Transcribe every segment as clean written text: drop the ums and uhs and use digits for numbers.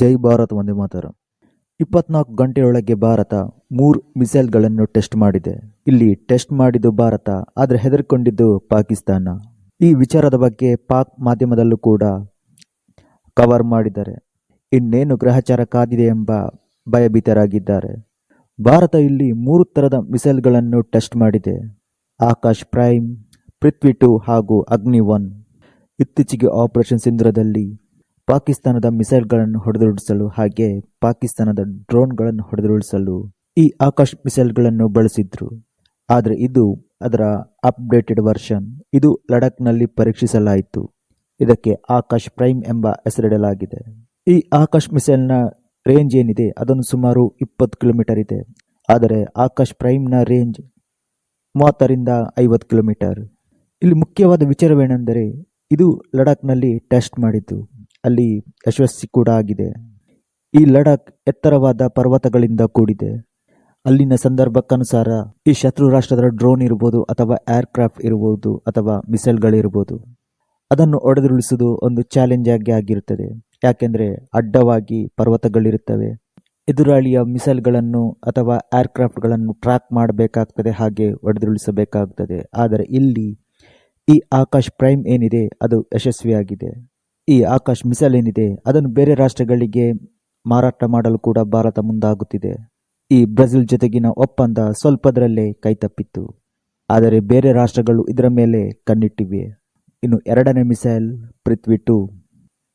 ಜೈ ಭಾರತ್ ವಂದೇ ಮಾತರಂ. 24 ಗಂಟೆಯೊಳಗೆ ಭಾರತ 3 ಮಿಸೈಲ್ಗಳನ್ನು ಟೆಸ್ಟ್ ಮಾಡಿದೆ. ಇಲ್ಲಿ ಟೆಸ್ಟ್ ಮಾಡಿದ್ದು ಭಾರತ, ಆದರೆ ಹೆದರಿಕೊಂಡಿದ್ದು ಪಾಕಿಸ್ತಾನ. ಈ ವಿಚಾರದ ಬಗ್ಗೆ ಪಾಕ್ ಮಾಧ್ಯಮದಲ್ಲೂ ಕೂಡ ಕವರ್ ಮಾಡಿದ್ದಾರೆ. ಇನ್ನೇನು ಗ್ರಹಚಾರ ಕಾದಿದೆ ಎಂಬ ಭಯಭೀತರಾಗಿದ್ದಾರೆ. ಭಾರತ ಇಲ್ಲಿ 3 ಥರದ ಮಿಸೈಲ್ಗಳನ್ನು ಟೆಸ್ಟ್ ಮಾಡಿದೆ. ಆಕಾಶ್ ಪ್ರೈಮ್, ಪೃಥ್ವಿ 2 ಹಾಗೂ ಅಗ್ನಿ 1. ಇತ್ತೀಚೆಗೆ ಆಪರೇಷನ್ ಸಿಂಧೂರದಲ್ಲಿ ಪಾಕಿಸ್ತಾನದ ಮಿಸೈಲ್ಗಳನ್ನು ಹೊಡೆದುರುಳಿಸಲು ಹಾಗೆ ಪಾಕಿಸ್ತಾನದ ಡ್ರೋನ್ಗಳನ್ನು ಹೊಡೆದುರುಳಿಸಲು ಈ ಆಕಾಶ್ ಮಿಸೈಲ್ಗಳನ್ನು ಬಳಸಿದ್ರು. ಆದರೆ ಇದು ಅದರ ಅಪ್ಡೇಟೆಡ್ ವರ್ಷನ್. ಇದು ಲಡಾಖ್ನಲ್ಲಿ ಪರೀಕ್ಷಿಸಲಾಯಿತು. ಇದಕ್ಕೆ ಆಕಾಶ್ ಪ್ರೈಮ್ ಎಂಬ ಹೆಸರಿಡಲಾಗಿದೆ. ಈ ಆಕಾಶ್ ಮಿಸೈಲ್ನ ರೇಂಜ್ ಏನಿದೆ ಅದನ್ನು ಸುಮಾರು 20 ಕಿಲೋಮೀಟರ್ ಇದೆ. ಆದರೆ ಆಕಾಶ್ ಪ್ರೈಮ್ನ ರೇಂಜ್ 30ರಿಂದ 50 ಕಿಲೋಮೀಟರ್. ಇಲ್ಲಿ ಮುಖ್ಯವಾದ ವಿಚಾರವೇನೆಂದರೆ ಇದು ಲಡಾಖ್ನಲ್ಲಿ ಟೆಸ್ಟ್ ಮಾಡಿದ್ದು, ಅಲ್ಲಿ ಯಶಸ್ವಿ ಕೂಡ ಆಗಿದೆ. ಈ ಲಡಾಖ್ ಎತ್ತರವಾದ ಪರ್ವತಗಳಿಂದ ಕೂಡಿದೆ. ಅಲ್ಲಿನ ಸಂದರ್ಭಕ್ಕನುಸಾರ ಈ ಶತ್ರು ರಾಷ್ಟ್ರದ ಡ್ರೋನ್ ಇರ್ಬೋದು ಅಥವಾ ಏರ್ಕ್ರಾಫ್ಟ್ ಇರ್ಬೋದು ಅಥವಾ ಮಿಸೈಲ್ಗಳಿರ್ಬೋದು, ಅದನ್ನು ಹೊಡೆದುರುಳಿಸುವುದು ಒಂದು ಚಾಲೆಂಜ್ ಆಗಿ ಆಗಿರುತ್ತದೆ. ಯಾಕೆಂದರೆ ಅಡ್ಡವಾಗಿ ಪರ್ವತಗಳಿರುತ್ತವೆ. ಎದುರಾಳಿಯ ಮಿಸೈಲ್ಗಳನ್ನು ಅಥವಾ ಏರ್ಕ್ರಾಫ್ಟ್ಗಳನ್ನು ಟ್ರ್ಯಾಕ್ ಮಾಡಬೇಕಾಗ್ತದೆ, ಹಾಗೆ ಹೊಡೆದುರುಳಿಸಬೇಕಾಗ್ತದೆ. ಆದರೆ ಇಲ್ಲಿ ಈ ಆಕಾಶ್ ಪ್ರೈಮ್ ಏನಿದೆ ಅದು ಯಶಸ್ವಿಯಾಗಿದೆ. ಈ ಆಕಾಶ್ ಮಿಸೈಲ್ ಏನಿದೆ ಅದನ್ನು ಬೇರೆ ರಾಷ್ಟ್ರಗಳಿಗೆ ಮಾರಾಟ ಮಾಡಲು ಕೂಡ ಭಾರತ ಮುಂದಾಗುತ್ತಿದೆ. ಈ ಬ್ರೆಜಿಲ್ ಜೊತೆಗಿನ ಒಪ್ಪಂದ ಸ್ವಲ್ಪದರಲ್ಲೇ ಕೈತಪ್ಪಿತ್ತು. ಆದರೆ ಬೇರೆ ರಾಷ್ಟ್ರಗಳು ಇದರ ಮೇಲೆ ಕಣ್ಣಿಟ್ಟಿವೆ. ಇನ್ನು ಎರಡನೇ ಮಿಸೈಲ್ ಪೃಥ್ವಿ 2.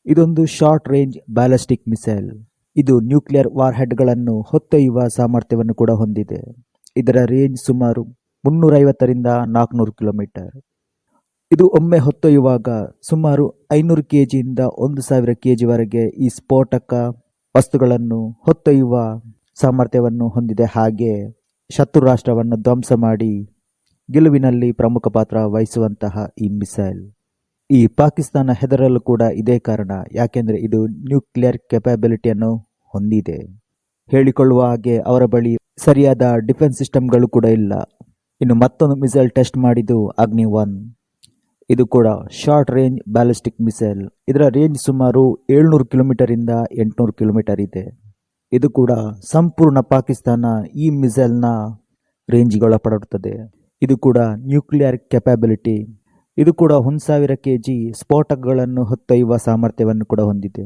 ಇದೊಂದು ಶಾರ್ಟ್ ರೇಂಜ್ ಬ್ಯಾಲಿಸ್ಟಿಕ್ ಮಿಸೈಲ್. ಇದು ನ್ಯೂಕ್ಲಿಯರ್ ವಾರ್ ಹೆಡ್ಗಳನ್ನು ಹೊತ್ತೊಯ್ಯುವ ಸಾಮರ್ಥ್ಯವನ್ನು ಕೂಡ ಹೊಂದಿದೆ. ಇದರ ರೇಂಜ್ ಸುಮಾರು 350ರಿಂದ 400 ಕಿಲೋಮೀಟರ್. ಇದು ಒಮ್ಮೆ ಹೊತ್ತೊಯ್ಯುವಾಗ ಸುಮಾರು 500 kgಯಿಂದ 1000 kgವರೆಗೆ ಈ ಸ್ಫೋಟಕ ವಸ್ತುಗಳನ್ನು ಹೊತ್ತೊಯ್ಯುವ ಸಾಮರ್ಥ್ಯವನ್ನು ಹೊಂದಿದೆ. ಹಾಗೆ ಶತ್ರು ರಾಷ್ಟ್ರವನ್ನು ಧ್ವಂಸ ಮಾಡಿ ಗೆಲುವಿನಲ್ಲಿ ಪ್ರಮುಖ ಪಾತ್ರ ವಹಿಸುವಂತಹ ಈ ಮಿಸೈಲ್. ಈ ಪಾಕಿಸ್ತಾನ ಹೆದರಲು ಕೂಡ ಇದೇ ಕಾರಣ. ಯಾಕೆಂದರೆ ಇದು ನ್ಯೂಕ್ಲಿಯರ್ ಕೆಪಾಬಿಲಿಟಿಯನ್ನು ಹೊಂದಿದೆ. ಹೇಳಿಕೊಳ್ಳುವ ಹಾಗೆ ಅವರ ಬಳಿ ಸರಿಯಾದ ಡಿಫೆನ್ಸ್ ಸಿಸ್ಟಮ್ಗಳು ಕೂಡ ಇಲ್ಲ. ಇನ್ನು ಮತ್ತೊಂದು ಮಿಸೈಲ್ ಟೆಸ್ಟ್ ಮಾಡಿದ್ದು ಅಗ್ನಿ 1. ಇದು ಕೂಡ ಶಾರ್ಟ್ ರೇಂಜ್ ಬ್ಯಾಲಿಸ್ಟಿಕ್ ಮಿಸೈಲ್. ಇದರ ರೇಂಜ್ ಸುಮಾರು 700 ಕಿಲೋಮೀಟರಿಂದ 800 ಕಿಲೋಮೀಟರ್ ಇದೆ. ಇದು ಕೂಡ ಸಂಪೂರ್ಣ ಪಾಕಿಸ್ತಾನ ಈ ಮಿಸೈಲ್ನ ರೇಂಜ್ಗೆ ಒಳಪಡುತ್ತದೆ. ಇದು ಕೂಡ ನ್ಯೂಕ್ಲಿಯರ್ ಕೆಪಾಬಿಲಿಟಿ. ಇದು ಕೂಡ 1000 kg ಸ್ಫೋಟಕಗಳನ್ನು ಹೊತ್ತೊಯ್ಯುವ ಸಾಮರ್ಥ್ಯವನ್ನು ಕೂಡ ಹೊಂದಿದೆ.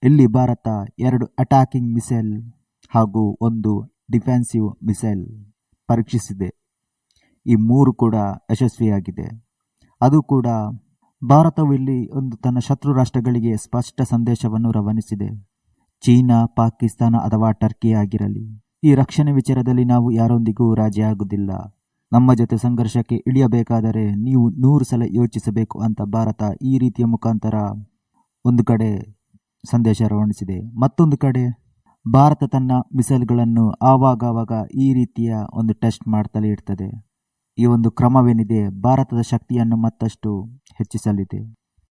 ಇಲ್ಲಿ ಭಾರತ 2 ಅಟ್ಯಾಕಿಂಗ್ ಮಿಸೈಲ್ ಹಾಗೂ 1 ಡಿಫೆನ್ಸಿವ್ ಮಿಸೈಲ್ ಪರೀಕ್ಷಿಸಿದೆ. ಈ 3 ಕೂಡ ಯಶಸ್ವಿಯಾಗಿದೆ. ಅದು ಕೂಡ ಭಾರತವು ಇಲ್ಲಿ ತನ್ನ ಶತ್ರು ರಾಷ್ಟ್ರಗಳಿಗೆ ಸ್ಪಷ್ಟ ಸಂದೇಶವನ್ನು ರವಾನಿಸಿದೆ. ಚೀನಾ, ಪಾಕಿಸ್ತಾನ ಅಥವಾ ಟರ್ಕಿ ಆಗಿರಲಿ, ಈ ರಕ್ಷಣೆ ವಿಚಾರದಲ್ಲಿ ನಾವು ಯಾರೊಂದಿಗೂ ರಾಜಿಯಾಗುವುದಿಲ್ಲ. ನಮ್ಮ ಜೊತೆ ಸಂಘರ್ಷಕ್ಕೆ ಇಳಿಯಬೇಕಾದರೆ ನೀವು 100 ಸಲ ಯೋಚಿಸಬೇಕು ಅಂತ ಭಾರತ ಈ ರೀತಿಯ ಮುಖಾಂತರ ಒಂದು ಕಡೆ ಸಂದೇಶ ರವಾನಿಸಿದೆ. ಮತ್ತೊಂದು ಕಡೆ ಭಾರತ ತನ್ನ ಮಿಸೈಲ್ಗಳನ್ನು ಆವಾಗವಾಗ ಈ ರೀತಿಯ ಒಂದು ಟೆಸ್ಟ್ ಮಾಡ್ತಲೇ ಇರ್ತದೆ. ಈ ಒಂದು ಕ್ರಮವೇನಿದೆ ಭಾರತದ ಶಕ್ತಿಯನ್ನು ಮತ್ತಷ್ಟು ಹೆಚ್ಚಿಸಲಿದೆ.